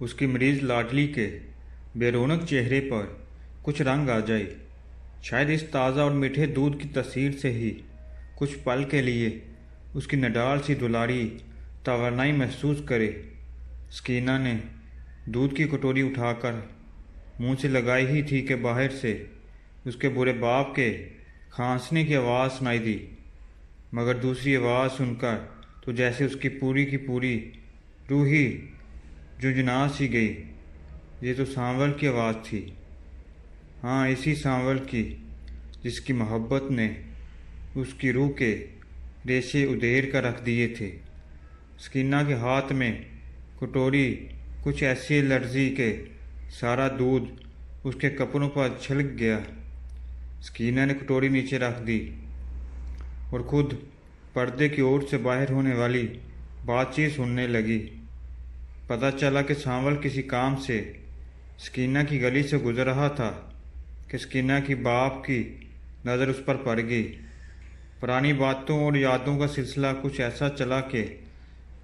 اس کی مریض لاڈلی کے بے رونق چہرے پر کچھ رنگ آ جائے، شاید اس تازہ اور میٹھے دودھ کی تاثیر سے ہی کچھ پل کے لیے اس کی نڈال سی دلاری توانائی محسوس کرے۔ سکینہ نے دودھ کی کٹوری اٹھا کر منہ سے لگائی ہی تھی کہ باہر سے اس کے برے باپ کے کھانسنے کی آواز سنائی دی، مگر دوسری آواز سن کر تو جیسے اس کی پوری روح ہی جھنجھنا سی گئی۔ یہ تو سانول کی آواز تھی، ہاں اسی سانول کی جس کی محبت نے اس کی روح کے ریشے ادھیر کر رکھ دیے تھے۔ سکینہ کے ہاتھ میں کٹوری کچھ ایسی لرزی کہ سارا دودھ اس کے کپڑوں پر چھلک گیا۔ سکینہ نے کٹوری نیچے رکھ دی اور خود پردے کی اوٹ سے باہر ہونے والی بات چیت سننے لگی۔ پتہ چلا کہ سانول کسی کام سے سکینہ کی گلی سے گزر رہا تھا کہ سکینہ کی باپ کی نظر اس پر پڑ گئی۔ پرانی باتوں اور یادوں کا سلسلہ کچھ ایسا چلا کہ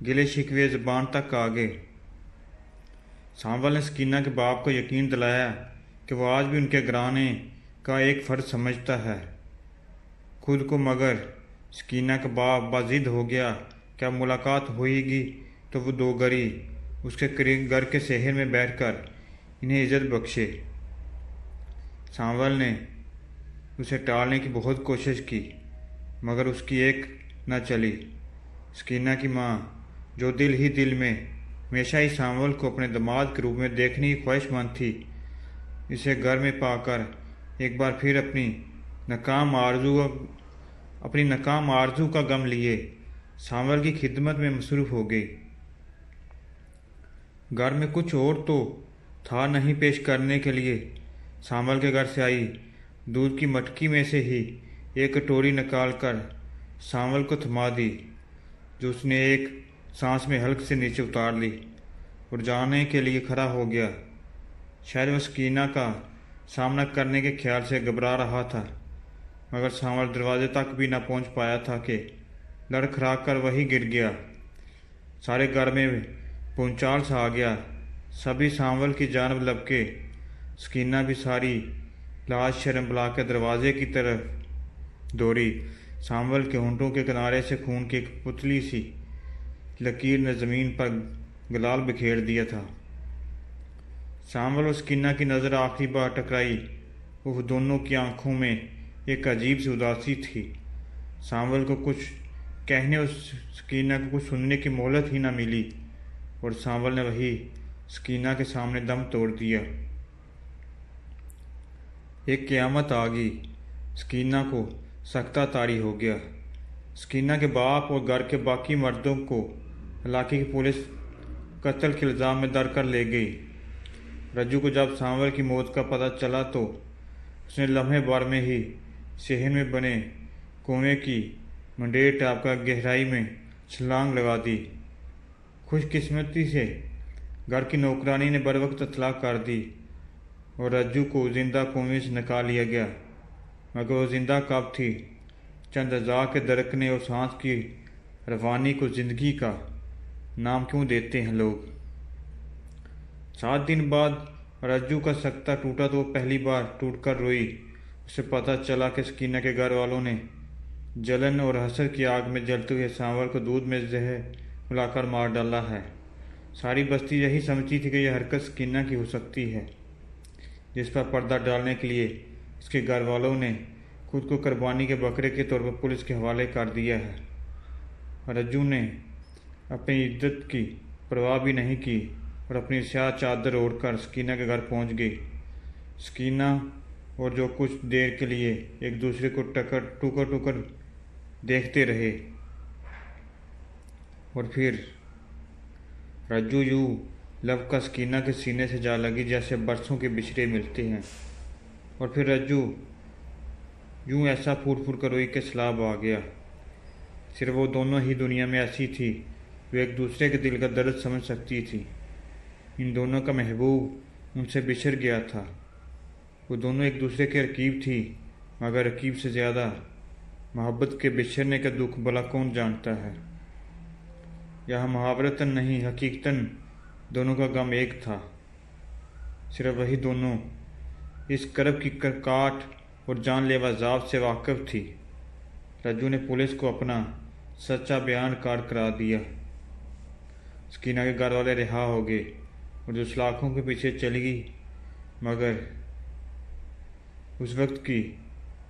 گلے شکوے زبان تک آ گئے۔ سانول نے سکینہ کے باپ کو یقین دلایا کہ وہ آج بھی ان کے گھرانے کا ایک فرد سمجھتا ہے خود کو، مگر سکینہ کا باپ باضد ہو گیا کہ اب ملاقات ہوئے گی تو وہ دو گھری اس کے گھر کے صحن میں بیٹھ کر انہیں عزت بخشے۔ سانول نے اسے ٹالنے کی بہت کوشش کی مگر اس کی ایک نہ چلی۔ سکینہ کی ماں جو دل میں ہمیشہ ہی سانول کو اپنے داماد کے روپ میں دیکھنے کی خواہش مند تھی، اسے گھر میں پا کر ایک بار پھر اپنی ناکام آرزو کا غم لیے سانول کی خدمت میں مصروف ہو گئی۔ گھر میں کچھ اور تو تھا نہیں پیش کرنے کے لیے۔ سانول کے گھر سے آئی دودھ کی مٹکی میں سے ہی ایک کٹوری نکال کر سانول کو تھما دی، جو اس نے ایک سانس میں حلق سے نیچے اتار لی اور جانے کے لیے کھڑا ہو گیا۔ شاید وہ سکینہ کا سامنا کرنے کے خیال سے گھبرا رہا تھا، مگر سانول دروازے تک بھی نہ پہنچ پایا تھا کہ لڑکھڑا کر وہی گر گیا۔ سارے گھر میں پونچال سا آ گیا، سبھی سانول کی جانب لپکے۔ سکینہ بھی ساری لاج شرم بلا کے دروازے کی طرف دوڑی۔ سانول کے ہونٹوں کے کنارے سے خون کی ایک پتلی سی لکیر نے زمین پر گلال بکھیر دیا تھا۔ سانول اور سکینہ کی نظر آخری بار ٹکرائی، وہ دونوں کی آنکھوں میں ایک عجیب سی اداسی تھی۔ سانول کو کچھ کہنے اور سکینہ کو کچھ سننے کی مہلت ہی نہ ملی اور سانول نے وہی سکینہ کے سامنے دم توڑ دیا۔ ایک قیامت آ گئی، سکینہ کو سکتہ طاری ہو گیا۔ سکینہ کے باپ اور گھر کے باقی مردوں کو علاقے کی پولیس قتل کے الزام میں در کر لے گئی۔ رجو کو جب سانول کی موت کا پتہ چلا تو اس نے لمحے بھر میں ہی صحن میں بنے کنویں کی منڈیر ٹاپ کر گہرائی میں چھلانگ لگا دی۔ خوش قسمتی سے گھر کی نوکرانی نے بروقت اطلاع کر دی اور رجو کو زندہ کنویں سے نکال لیا گیا، مگر وہ زندہ کب تھی؟ چند اعضاء کے درکنے اور سانس کی روانی کو زندگی کا نام کیوں دیتے ہیں لوگ؟ 7 دن بعد رجو کا سکتہ ٹوٹا تو وہ پہلی بار ٹوٹ کر روئی۔ اسے پتہ چلا کہ سکینہ کے گھر والوں نے جلن اور حسد کی آگ میں جلتے ہوئے سانول کو دودھ میں زہر ملا کر مار ڈالا ہے۔ ساری بستی یہی سمجھتی تھی کہ یہ حرکت سکینہ کی ہو سکتی ہے، جس پر پردہ ڈالنے کے لیے اس کے گھر والوں نے خود کو قربانی کے بکرے کے طور پر پولیس کے حوالے کر دیا ہے۔ رجو نے اپنی عزت کی پرواہ بھی نہیں کی اور اپنی سیاہ چادر اوڑھ کر سکینہ کے گھر پہنچ گئی۔ سکینہ اور جو کچھ دیر کے لیے ایک دوسرے کو ٹکر دیکھتے رہے اور پھر رجو یوں لب کا سکینہ کے سینے سے جا لگی جیسے برسوں کے بچھڑے ملتے ہیں، اور پھر رجو یوں ایسا پھوٹ پھوٹ کر روئی کہ سیلاب آ گیا۔ صرف وہ دونوں ہی دنیا میں ایسی تھی وہ ایک دوسرے کے دل کا درد سمجھ سکتی تھی۔ ان دونوں کا محبوب ان سے بچھڑ گیا تھا۔ وہ دونوں ایک دوسرے کے رقیب تھی، مگر رقیب سے زیادہ محبت کے بچھڑنے کا دکھ بھلا کون جانتا ہے۔ یہاں محاورتاً نہیں حقیقتاً دونوں کا غم ایک تھا، صرف وہی دونوں اس کرب کی کاٹ اور جان لیوا عذاب سے واقف تھی۔ رجو نے پولیس کو اپنا سچا بیان کارڈ کرا دیا۔ سکینہ کے گھر والے رہا ہو گئے اور جو سلاخوں کے پیچھے چلی گئی، مگر اس وقت کی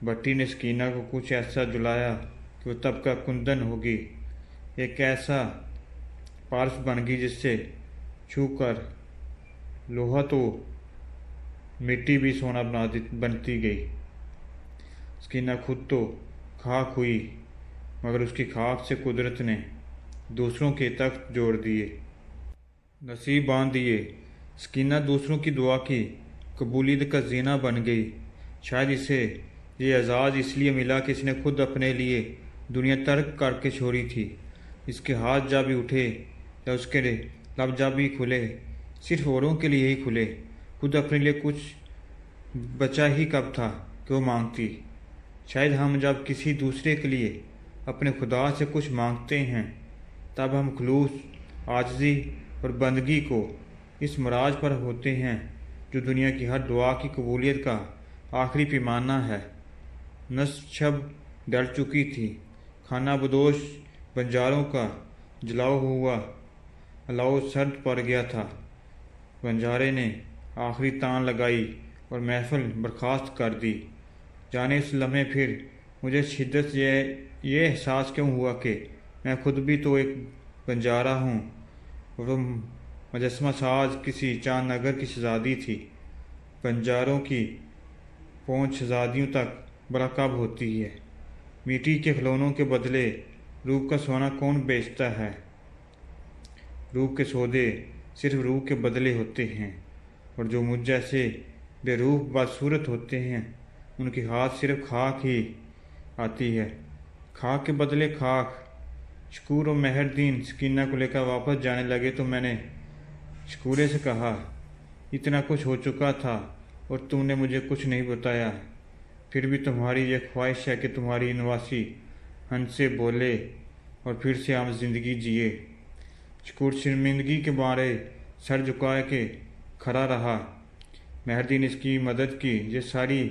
بھٹی نے سکینہ کو کچھ ایسا جلایا کہ وہ تب کا کندن ہوگی، ایک ایسا پارس بن گئی جس سے چھو کر لوہا تو مٹی بھی سونا بنتی گئی۔ سکینہ خود تو خاک ہوئی، مگر اس کی خاک سے قدرت نے دوسروں کے تخت جوڑ دیے، نصیب باندھ دیے۔ سکینہ دوسروں کی دعا کی قبولیت کا زینہ بن گئی۔ شاید اسے یہ اعزاز اس لیے ملا کہ اس نے خود اپنے لیے دنیا ترک کر کے چھوڑی تھی۔ اس کے ہاتھ جب بھی اٹھے یا اس کے لب جب بھی کھلے، صرف اوروں کے لیے ہی کھلے، خود اپنے لیے کچھ بچا ہی کب تھا کہ وہ مانگتی۔ شاید ہم جب کسی دوسرے کے لیے اپنے خدا سے کچھ مانگتے ہیں، تب ہم خلوص، عاجزی اور بندگی کو اس مراج پر ہوتے ہیں جو دنیا کی ہر دعا کی قبولیت کا آخری پیمانہ ہے۔ نصف شب ڈل چکی تھی، خانہ بدوش بنجاروں کا جلاؤ ہوا الاؤ سرد پڑ گیا تھا۔ بنجارے نے آخری تان لگائی اور محفل برخاست کر دی۔ جانے اس لمحے پھر مجھے شدت یہ احساس کیوں ہوا کہ میں خود بھی تو ایک بنجارہ ہوں، اور وہ مجسمہ ساز کسی چاند نگر کی شہزادی تھی۔ بنجاروں کی پہنچ شہزادیوں تک بھلا کب ہوتی ہے؟ مٹی کے کھلونوں کے بدلے روح کا سونا کون بیچتا ہے؟ روح کے سودے صرف روح کے بدلے ہوتے ہیں، اور جو مجھ جیسے بے روح بدصورت ہوتے ہیں ان کی ہاتھ صرف خاک ہی آتی ہے، خاک کے بدلے خاک۔ شکور اور مہر دین سکینہ کو لے کر واپس جانے لگے تو میں نے شکورے سے کہا، اتنا کچھ ہو چکا تھا اور تم نے مجھے کچھ نہیں بتایا، پھر بھی تمہاری یہ خواہش ہے کہ تمہاری نواسی ہنس سے بولے اور پھر سے ہم زندگی جیے۔ شکور شرمندگی کے مارے سر جھکا کے کھڑا رہا۔ مہردین اس کی مدد کی، یہ ساری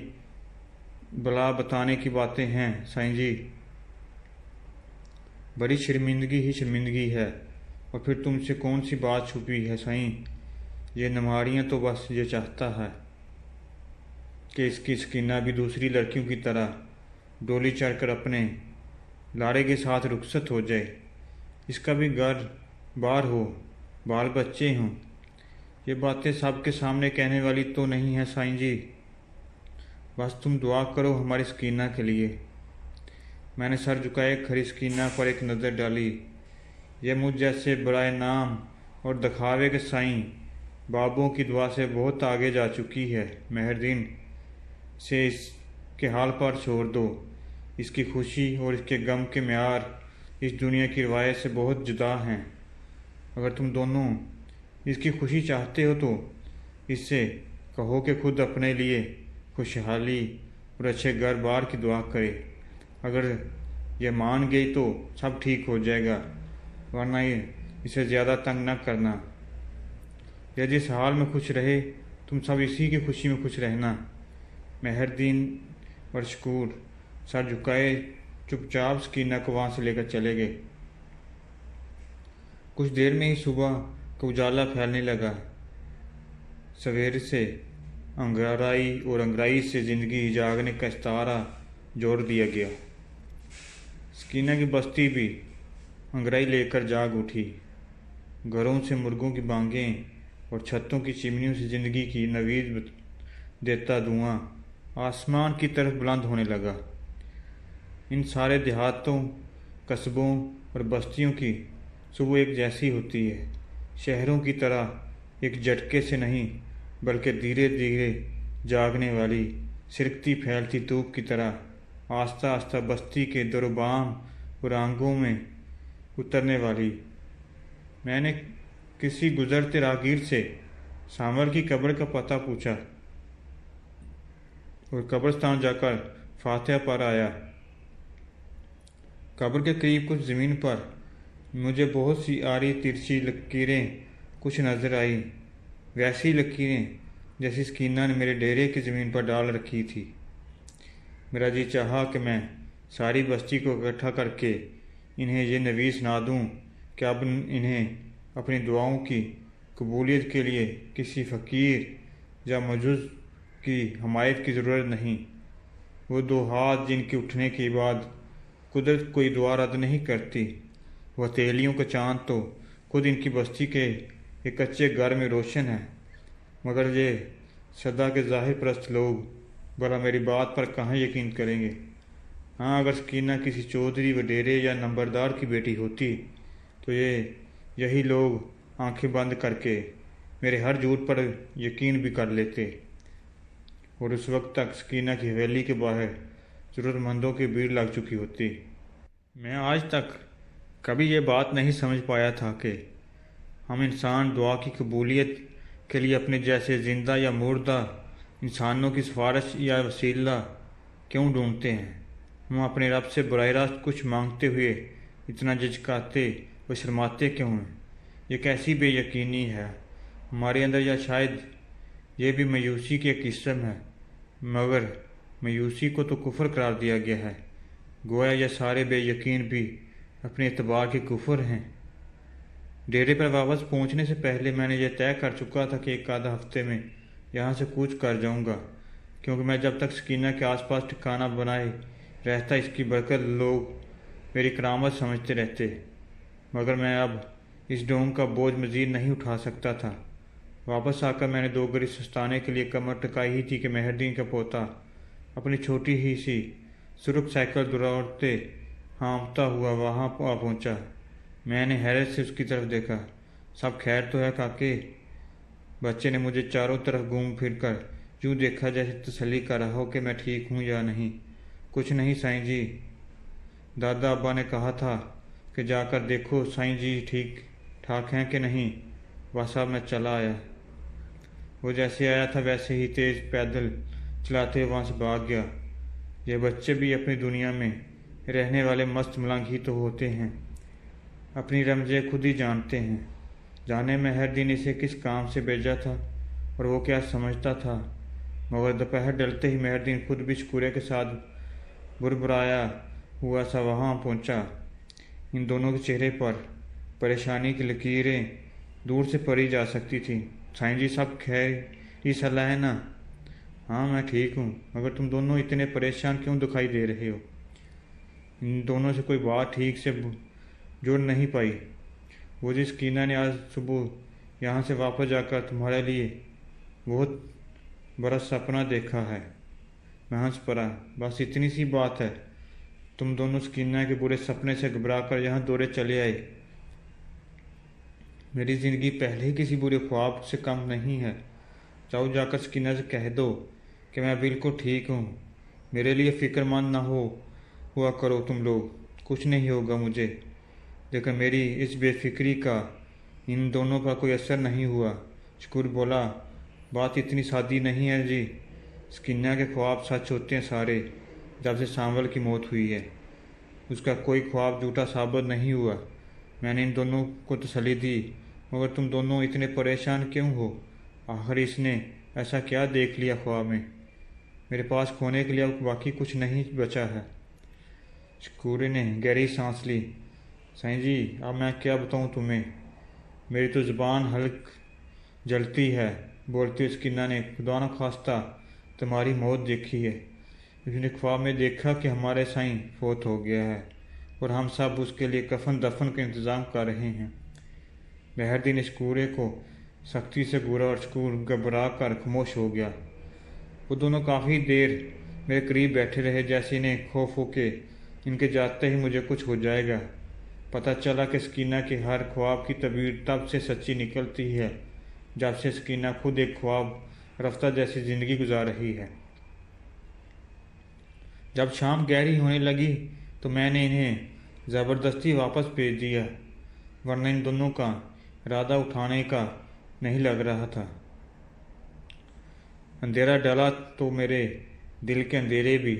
بلا بتانے کی باتیں ہیں سائیں جی، بڑی شرمندگی ہی شرمندگی ہے، اور پھر تم سے کون سی بات چھپی ہے سائیں؟ یہ نماریاں تو بس یہ چاہتا ہے کہ اس کی سکینہ بھی دوسری لڑکیوں کی طرح ڈولی چڑھ کر اپنے لاڑے کے ساتھ رخصت ہو جائے، اس کا بھی گھر بار ہو، بال بچے ہوں۔ یہ باتیں سب کے سامنے کہنے والی تو نہیں ہیں سائیں جی، بس تم دعا کرو ہماری سکینہ کے لیے۔ میں نے سر جھکائے کھڑی سکینہ پر ایک نظر ڈالی۔ یہ مجھ جیسے برائے نام اور دکھاوے کے سائیں بابوں کی دعا سے بہت آگے جا چکی ہے۔ مہردین سے اس کے حال پر چھوڑ دو، اس کی خوشی اور اس کے غم کے معیار اس دنیا کی روایت سے بہت جدا ہیں۔ اگر تم دونوں اس کی خوشی چاہتے ہو تو اس سے کہو کہ خود اپنے لیے خوشحالی اور اچھے گھر بار کی دعا کرے۔ اگر یہ مان گئی تو سب ٹھیک ہو جائے گا، ورنہ اسے زیادہ تنگ نہ کرنا۔ یہ جس حال میں خوش رہے تم سب اسی کی خوشی میں خوش رہنا۔ مہردین اور شکور سر جھکائے چپ چاپ سکینہ کو وہاں سے لے کر چلے گئے۔ کچھ دیر میں ہی صبح کا اجالا پھیلنے لگا۔ سویر سے انگرائی اور انگرائی سے زندگی جاگنے کا استعارہ جوڑ دیا گیا۔ سکینہ کی بستی بھی انگرائی لے کر جاگ اٹھی۔ گھروں سے مرغوں کی بانگیں اور چھتوں کی چمنیوں سے زندگی کی نوید دیتا دھواں آسمان کی طرف بلند ہونے لگا۔ ان سارے دیہاتوں، قصبوں اور بستیوں کی صبح ایک جیسی ہوتی ہے، شہروں کی طرح ایک جھٹکے سے نہیں، بلکہ دھیرے دھیرے جاگنے والی، سرکتی پھیلتی دھوپ کی طرح آہستہ آہستہ بستی کے در و بام اور آنگوں میں اترنے والی۔ میں نے کسی گزرتے راہگیر سے سانور کی قبر کا پتہ پوچھا اور قبرستان جا کر فاتحہ پڑھ آیا۔ قبر کے قریب کچھ زمین پر مجھے بہت سی آڑی ترچھی لکیریں کچھ نظر آئیں، ویسی لکیریں جیسی سکینہ نے میرے ڈیرے کی زمین پر ڈال رکھی تھی۔ میرا جی چاہا کہ میں ساری بستی کو اکٹھا کر کے انہیں یہ نویس سنا دوں کہ اب انہیں اپنی دعاؤں کی قبولیت کے لیے کسی فقیر یا معجز کی حمایت کی ضرورت نہیں۔ وہ دو ہاتھ جن کے اٹھنے کے بعد قدرت کوئی دعا رد نہیں کرتی، وہ ہتھیلیوں کا چاند تو خود ان کی بستی کے ایک کچے گھر میں روشن ہے، مگر یہ سدا کے ظاہر پرست لوگ بھلا میری بات پر کہاں یقین کریں گے؟ ہاں، اگر سکینہ کسی چودھری وڈیرے یا نمبردار کی بیٹی ہوتی تو یہی لوگ آنکھیں بند کر کے میرے ہر جھوٹ پر یقین بھی کر لیتے، اور اس وقت تک سکینہ کی حویلی کے باہر ضرورت مندوں کی بھیڑ لگ چکی ہوتی۔ میں آج تک کبھی یہ بات نہیں سمجھ پایا تھا کہ ہم انسان دعا کی قبولیت کے لیے اپنے جیسے زندہ یا مردہ انسانوں کی سفارش یا وسیلہ کیوں ڈھونڈتے ہیں۔ ہم اپنے رب سے براہ راست کچھ مانگتے ہوئے اتنا جھجکاتے و شرماتے کیوں ہیں؟ یہ کیسی بے یقینی ہے ہمارے اندر، یا شاید یہ بھی مایوسی کی ایک قسم ہے، مگر مایوسی کو تو کفر قرار دیا گیا ہے، گویا یہ سارے بے یقین بھی اپنے اعتبار کے کفر ہیں۔ ڈیرے پر واپس پہنچنے سے پہلے میں نے یہ طے کر چکا تھا کہ ایک آدھا ہفتے میں یہاں سے کوچ کر جاؤں گا، کیونکہ میں جب تک سکینہ کے آس پاس ٹھکانہ بنائے رہتا اس کی برکت لوگ میری کرامت سمجھتے رہتے، مگر میں اب اس ڈھونگ کا بوجھ مزید نہیں اٹھا سکتا تھا۔ واپس آ کر میں نے 2 گھڑی سستانے کے لیے کمر ٹکائی ہی تھی کہ مہر الدین کا پوتا اپنی چھوٹی ہی سی سرخ سائیکل دوڑتے ہانپتا ہوا وہاں آ پہنچا۔ میں نے حیرت سے اس کی طرف دیکھا۔ سب خیر تو ہے کاکے؟ بچے نے مجھے چاروں طرف گھوم پھر کر یوں دیکھا جیسے تسلی کر رہا ہو کہ میں ٹھیک ہوں یا نہیں۔ کچھ نہیں سائیں جی، دادا ابا نے کہا تھا کہ جا کر دیکھو سائیں جی ٹھیک ٹھاک ہیں کہ نہیں۔ بس اب میں چلا آیا۔ وہ جیسے آیا تھا ویسے ہی تیز پیدل چلاتے ہوئے وہاں سے بھاگ گیا۔ یہ بچے بھی اپنی دنیا میں رہنے والے مست ملنگ ہی تو ہوتے ہیں، اپنی رمزیں خود ہی جانتے ہیں۔ جانے مہر الدین اسے کس کام سے بھیجا تھا اور وہ کیا سمجھتا تھا، مگر دوپہر ڈلتے ہی مہر الدین خود بھی شکورے کے ساتھ بربرایا ہوا سا وہاں پہنچا۔ ان دونوں کے چہرے پر پریشانی کی لکیریں دور سے پڑھی جا سکتی تھیں۔ سائیں جی سب خیر ہی صلاح ہے نا؟ ہاں میں ٹھیک ہوں، مگر تم دونوں اتنے پریشان کیوں دکھائی دے رہے ہو؟ ان دونوں سے کوئی بات ٹھیک سے جڑ نہیں پائی۔ وہ جس سکینہ نے آج صبح یہاں سے واپس جا کر تمہارے لیے بہت بڑا سپنا دیکھا ہے۔ میں ہنس پڑا۔ بس اتنی سی بات ہے؟ تم دونوں سکینہ کے برے سپنے سے گھبرا کر یہاں دورے چلے آئے؟ میری زندگی پہلے ہی کسی برے خواب سے کم نہیں ہے۔ جاؤ جا کر سکینہ سے کہہ دو کہ میں بالکل ٹھیک ہوں۔ میرے لیے فکر مند نہ ہوا کرو تم لوگ، کچھ نہیں ہوگا مجھے۔ لیکن میری اس بے فکری کا ان دونوں پر کوئی اثر نہیں ہوا۔ شکور بولا، بات اتنی سادی نہیں ہے جی، سکینہ کے خواب سچ ہوتے ہیں سارے۔ جب سے سانول کی موت ہوئی ہے اس کا کوئی خواب جھوٹا ثابت نہیں ہوا۔ میں نے ان دونوں کو تسلی دی، مگر تم دونوں اتنے پریشان کیوں ہو؟ آخر اس نے ایسا کیا دیکھ لیا خواب میں؟ میرے پاس کھونے کے لیے اب باقی کچھ نہیں بچا ہے۔ شکور نے گہری سانس لی۔ سائیں جی اب میں کیا بتاؤں تمہیں، میری تو زبان حلق جلتی ہے۔ بولتی ہوئی سکینہ نے خدا نخواستہ تمہاری موت دیکھی ہے۔ اس نے خواب میں دیکھا کہ ہمارے سائیں فوت ہو گیا ہے اور ہم سب اس کے لیے کفن دفن کا انتظام کر رہے ہیں۔ مہر الدین نے شکورے کو سختی سے گورا اور شکور گھبرا کر خاموش ہو گیا۔ وہ دونوں کافی دیر میرے قریب بیٹھے رہے، جیسے انہیں خوف ہو کہ ان کے جاتے ہی مجھے کچھ ہو جائے گا۔ پتہ چلا کہ سکینہ کے ہر خواب کی تعبیر تب سے سچی نکلتی ہے جب سے سکینہ خود ایک خواب رفتہ جیسی زندگی گزار رہی ہے۔ جب شام گہری ہونے لگی تو میں نے انہیں زبردستی واپس بھیج دیا، ورنہ ان دونوں کا ارادہ اٹھانے کا نہیں لگ رہا تھا۔ اندھیرا ڈالا تو میرے دل کے اندھیرے بھی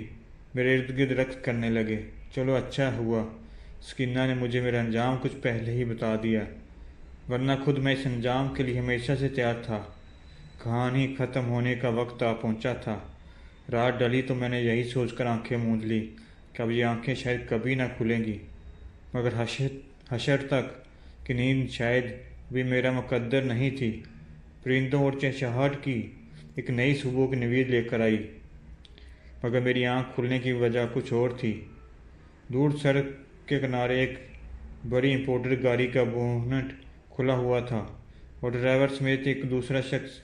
میرے ارد گرد رقص کرنے لگے۔ چلو اچھا ہوا سکینہ نے مجھے میرا انجام کچھ پہلے ہی بتا دیا، ورنہ خود میں اس انجام کے لیے ہمیشہ سے تیار تھا۔ کہانی ختم ہونے کا وقت آ پہنچا تھا۔ رات ڈلی تو میں نے یہی سوچ کر آنکھیں موند لی کہ اب یہ آنکھیں شاید کبھی نہ کھلیں گی، مگر حشر تک کی نیند شاید بھی میرا مقدر نہیں تھی۔ پرندوں اور چہچہاہٹ کی ایک نئی صبح کی نوید لے کر آئی، مگر میری آنکھ کھلنے کی وجہ کچھ اور تھی۔ دور سڑک کے کنارے ایک بڑی امپورٹڈ گاڑی کا بونٹ کھلا ہوا تھا اور ڈرائیور سمیت ایک دوسرا شخص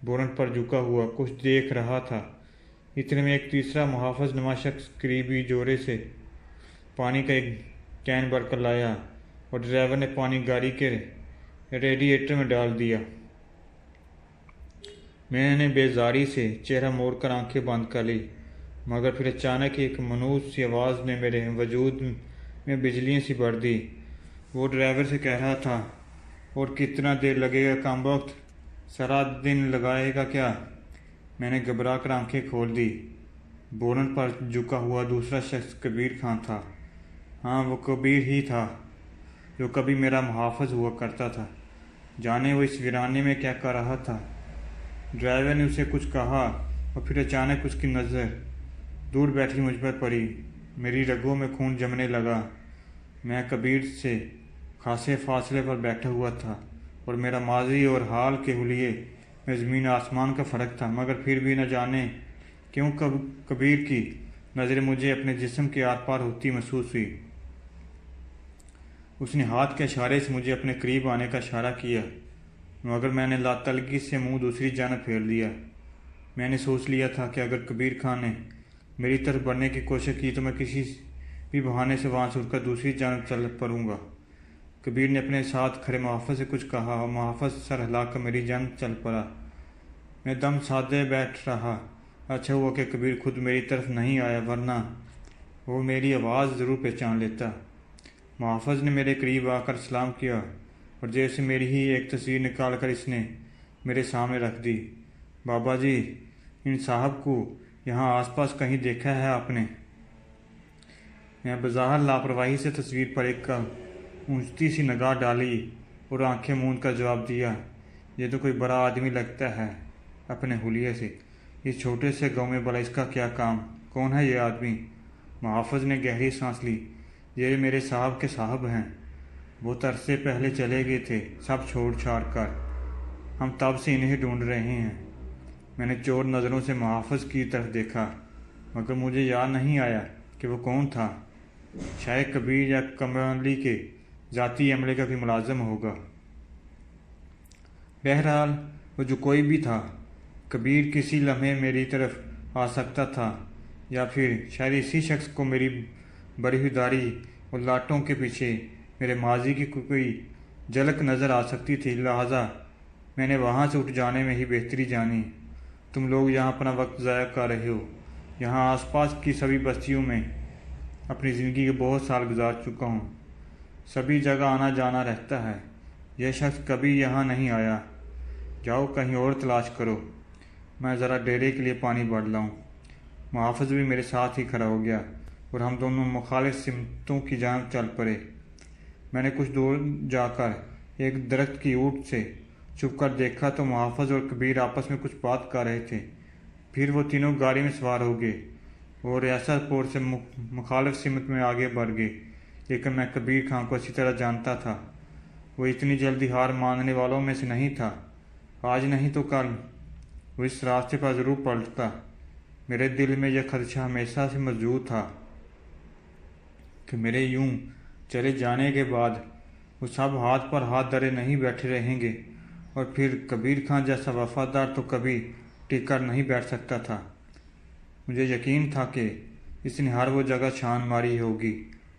بونٹ پر جھکا ہوا کچھ دیکھ رہا تھا۔ اتنے میں ایک تیسرا محافظ نما شخص قریبی جوڑے سے پانی کا ایک کین بھر کر لایا اور ڈرائیور نے پانی گاڑی کے ریڈیئیٹر میں ڈال دیا۔ میں نے بیزاری سے چہرہ موڑ کر آنکھیں بند کر لی، مگر پھر اچانک ایک منحوس سی آواز نے میرے وجود میں بجلیاں سی بھر دی۔ وہ ڈرائیور سے کہہ رہا تھا، اور کتنا دیر لگے گا کم وقت، سارا دن لگائے گا کیا؟ میں نے گھبرا کر آنکھیں کھول دی۔ بونٹ پر جھکا ہوا دوسرا شخص کبیر خان تھا۔ ہاں، وہ کبیر ہی تھا جو کبھی میرا محافظ ہوا کرتا تھا۔ جانے وہ اس ویرانے میں کیا کر رہا تھا۔ ڈرائیور نے اسے کچھ کہا اور پھر اچانک اس کی نظر دور بیٹھی مجھ پر پڑی۔ میری رگوں میں خون جمنے لگا۔ میں کبیر سے خاصے فاصلے پر بیٹھا ہوا تھا اور میرا ماضی اور حال کے حلیے میں زمین آسمان کا فرق تھا، مگر پھر بھی نہ جانے کیوں کبیر کی نظریں مجھے اپنے جسم کے آر پار ہوتی محسوس ہوئی۔ اس نے ہاتھ کے اشارے سے مجھے اپنے قریب آنے کا اشارہ کیا، مگر میں نے لاتعلقی سے منہ دوسری جانب پھیر لیا۔ میں نے سوچ لیا تھا کہ اگر کبیر خان نے میری طرف بڑھنے کی کوشش کی تو میں کسی بھی بہانے سے وہاں سے اٹھ کر دوسری جانب چل پڑوں گا۔ کبیر نے اپنے ساتھ کھڑے محافظ سے کچھ کہا اور محافظ سر ہلا کر میری جانب چل پڑا۔ میں دم سادے بیٹھ رہا۔ اچھا ہوا کہ کبیر خود میری طرف نہیں آیا، ورنہ وہ میری آواز ضرور پہچان لیتا۔ محافظ نے میرے قریب آ کر سلام کیا اور جیسے میری ہی ایک تصویر نکال کر اس نے میرے سامنے رکھ دی۔ بابا جی، ان صاحب کو یہاں آس پاس کہیں دیکھا ہے آپ نے؟ میں بظاہر لاپرواہی سے تصویر پر ایک اونچتی سی نگاہ ڈالی اور آنکھیں موند کر جواب دیا، یہ تو کوئی بڑا آدمی لگتا ہے اپنے حلیے سے۔ اس چھوٹے سے گاؤں میں بھلا اس کا کیا کام؟ کون ہے یہ آدمی؟ محافظ نے گہری سانس لی۔ یہ میرے صاحب کے صاحب ہیں، بہت عرصے پہلے چلے گئے تھے سب چھوڑ چھاڑ کر، ہم تب سے انہیں ڈھونڈ رہے ہیں۔ میں نے چور نظروں سے محافظ کی طرف دیکھا، مگر مجھے یاد نہیں آیا کہ وہ کون تھا۔ شاید کبیر یا کملی کے ذاتی عملے کا کوئی ملازم ہوگا۔ بہرحال وہ جو کوئی بھی تھا، کبیر کسی لمحے میری طرف آ سکتا تھا، یا پھر شاید اسی شخص کو میری بڑی ہوئی داڑھی اور لاٹوں کے پیچھے میرے ماضی کی کوئی جھلک نظر آ سکتی تھی، لہٰذا میں نے وہاں سے اٹھ جانے میں ہی بہتری جانی۔ تم لوگ یہاں اپنا وقت ضائع کر رہے ہو۔ یہاں آس پاس کی سبھی بستیوں میں اپنی زندگی کے بہت سال گزار چکا ہوں، سبھی جگہ آنا جانا رہتا ہے۔ یہ شخص کبھی یہاں نہیں آیا۔ جاؤ کہیں اور تلاش کرو، میں ذرا ڈیرے کے لیے پانی بھر لاؤں۔ محافظ بھی میرے ساتھ ہی کھڑا ہو گیا اور ہم دونوں مخالف سمتوں کی جانب چل پڑے۔ میں نے کچھ دور جا کر ایک درخت کی اوٹ سے چھپ کر دیکھا تو محافظ اور کبیر آپس میں کچھ بات کر رہے تھے۔ پھر وہ تینوں گاڑی میں سوار ہو گئے اور ریاست پور سے مخالف سمت میں آگے بڑھ گئے، لیکن میں کبیر خان کو اچھی طرح جانتا تھا۔ وہ اتنی جلدی ہار ماننے والوں میں سے نہیں تھا۔ آج نہیں تو کل وہ اس راستے پر ضرور پلٹتا۔ میرے دل میں یہ خدشہ ہمیشہ سے موجود تھا کہ میرے یوں چلے جانے کے بعد وہ سب ہاتھ پر ہاتھ دھرے نہیں بیٹھے رہیں گے، اور پھر کبیر خان جیسا وفادار تو کبھی ٹک کر نہیں بیٹھ سکتا تھا۔ مجھے یقین تھا کہ اس نے ہر وہ جگہ چھان ماری ہوگی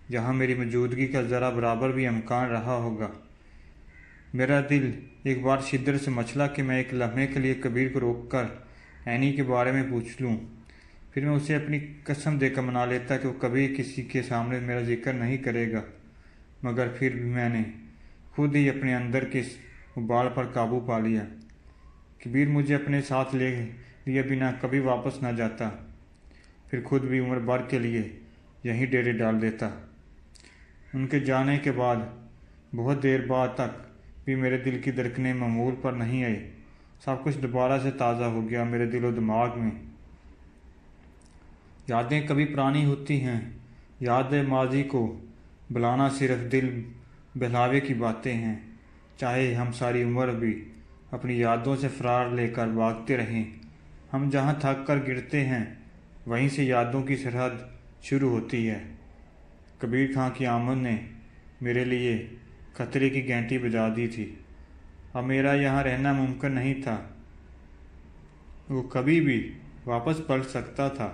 جہاں میری موجودگی کا ذرا برابر بھی امکان رہا ہوگا۔ میرا دل ایک بار شدت سے مچلا کہ میں ایک لمحے کے لیے کبیر کو روک کر اینی کے بارے میں پوچھ لوں، پھر میں اسے اپنی قسم دے کر منا لیتا کہ وہ کبھی کسی کے سامنے میرا ذکر نہیں کرے گا، مگر پھر بھی میں نے خود ہی اپنے اندر کے اس ابال پر قابو پا لیا۔ کبیر مجھے اپنے ساتھ لے لیے بنا کبھی واپس نہ جاتا، پھر خود بھی عمر بھر کے لیے یہیں ڈیرے ڈال دیتا۔ ان کے جانے کے بعد بہت دیر بعد تک بھی میرے دل کی دھڑکنیں معمول پر نہیں آئی۔ سب کچھ دوبارہ سے تازہ ہو گیا میرے دل و دماغ میں۔ یادیں کبھی پرانی ہوتی ہیں، یاد ماضی کو بلانا صرف دل بہلاوے کی باتیں ہیں۔ چاہے ہم ساری عمر بھی اپنی یادوں سے فرار لے کر بھاگتے رہیں، ہم جہاں تھک کر گرتے ہیں وہیں سے یادوں کی سرحد شروع ہوتی ہے۔ کبیر خان کی آمد نے میرے لیے خطرے کی گھنٹی بجا دی تھی۔ اب میرا یہاں رہنا ممکن نہیں تھا، وہ کبھی بھی واپس پلٹ سکتا تھا۔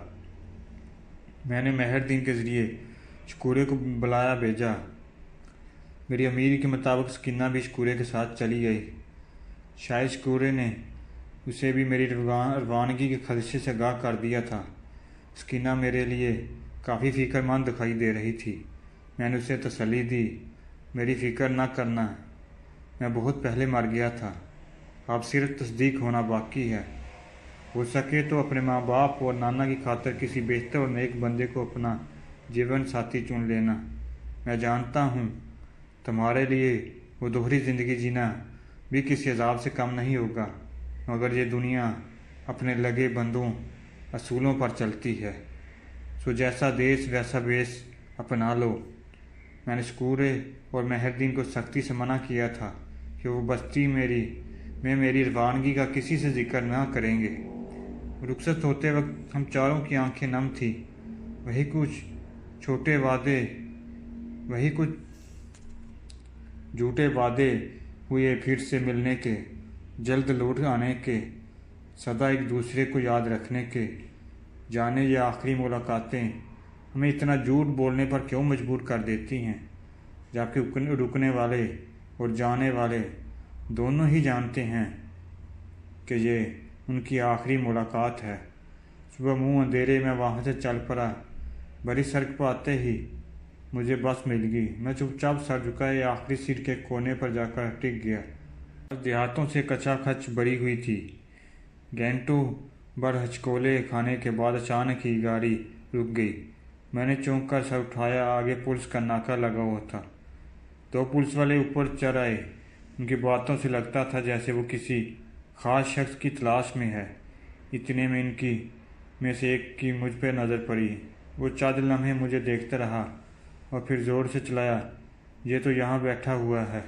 میں نے مہر دین کے ذریعے شکورے کو بلایا بھیجا۔ میری امیر کے مطابق سکینہ بھی شکورے کے ساتھ چلی گئی۔ شاید شکورے نے اسے بھی میری روانگی کے خدشے سے آگاہ کر دیا تھا۔ سکینہ میرے لیے کافی فکر مند دکھائی دے رہی تھی۔ میں نے اسے تسلی دی، میری فکر نہ کرنا، میں بہت پہلے مر گیا تھا، اب صرف تصدیق ہونا باقی ہے۔ ہو سکے تو اپنے ماں باپ اور نانا کی خاطر کسی بہتر اور نیک بندے کو اپنا جیون ساتھی چن لینا۔ میں جانتا ہوں تمہارے لیے وہ دوہری زندگی جینا بھی کسی عذاب سے کم نہیں ہوگا، مگر یہ دنیا اپنے لگے بندوں اصولوں پر چلتی ہے، سو جیسا دیس ویسا بیس اپنا لو۔ میں نے شکورے اور مہر دین کو سختی سے منع کیا تھا کہ وہ بستی میں میری روانگی کا کسی سے ذکر نہ کریں گے۔ رخصت ہوتے وقت ہم چاروں کی آنکھیں نم تھیں۔ وہی کچھ جھوٹے وعدے ہوئے پھر سے ملنے کے، جلد لوٹ آنے کے، سدا ایک دوسرے کو یاد رکھنے کے۔ جانے یہ آخری ملاقاتیں ہمیں اتنا جھوٹ بولنے پر کیوں مجبور کر دیتی ہیں، جبکہ رکنے والے اور جانے والے دونوں ہی جانتے ہیں کہ یہ ان کی آخری ملاقات ہے۔ صبح منہ اندھیرے میں وہاں سے چل پڑا۔ بڑی سڑک پر آتے ہی مجھے بس مل گئی۔ میں چپ چاپ سر جھکائے آخری سیٹ کے کونے پر جا کر ٹک گیا۔ دیہاتوں سے کچا کھچ بھری ہوئی تھی۔ گھنٹوں بھر ہچکولے کھانے کے بعد اچانک ہی گاڑی رک گئی۔ میں نے چونک کر سر اٹھایا۔ آگے پولیس کا ناکہ لگا ہوا تھا۔ 2 پولیس والے اوپر چڑھ آئے۔ ان کی باتوں سے لگتا تھا جیسے وہ کسی خاص شخص کی تلاش میں ہے۔ اتنے میں میں سے ایک کی مجھ پہ نظر پڑی۔ وہ چند لمحے مجھے دیکھتا رہا اور پھر زور سے چلایا، یہ تو یہاں بیٹھا ہوا ہے۔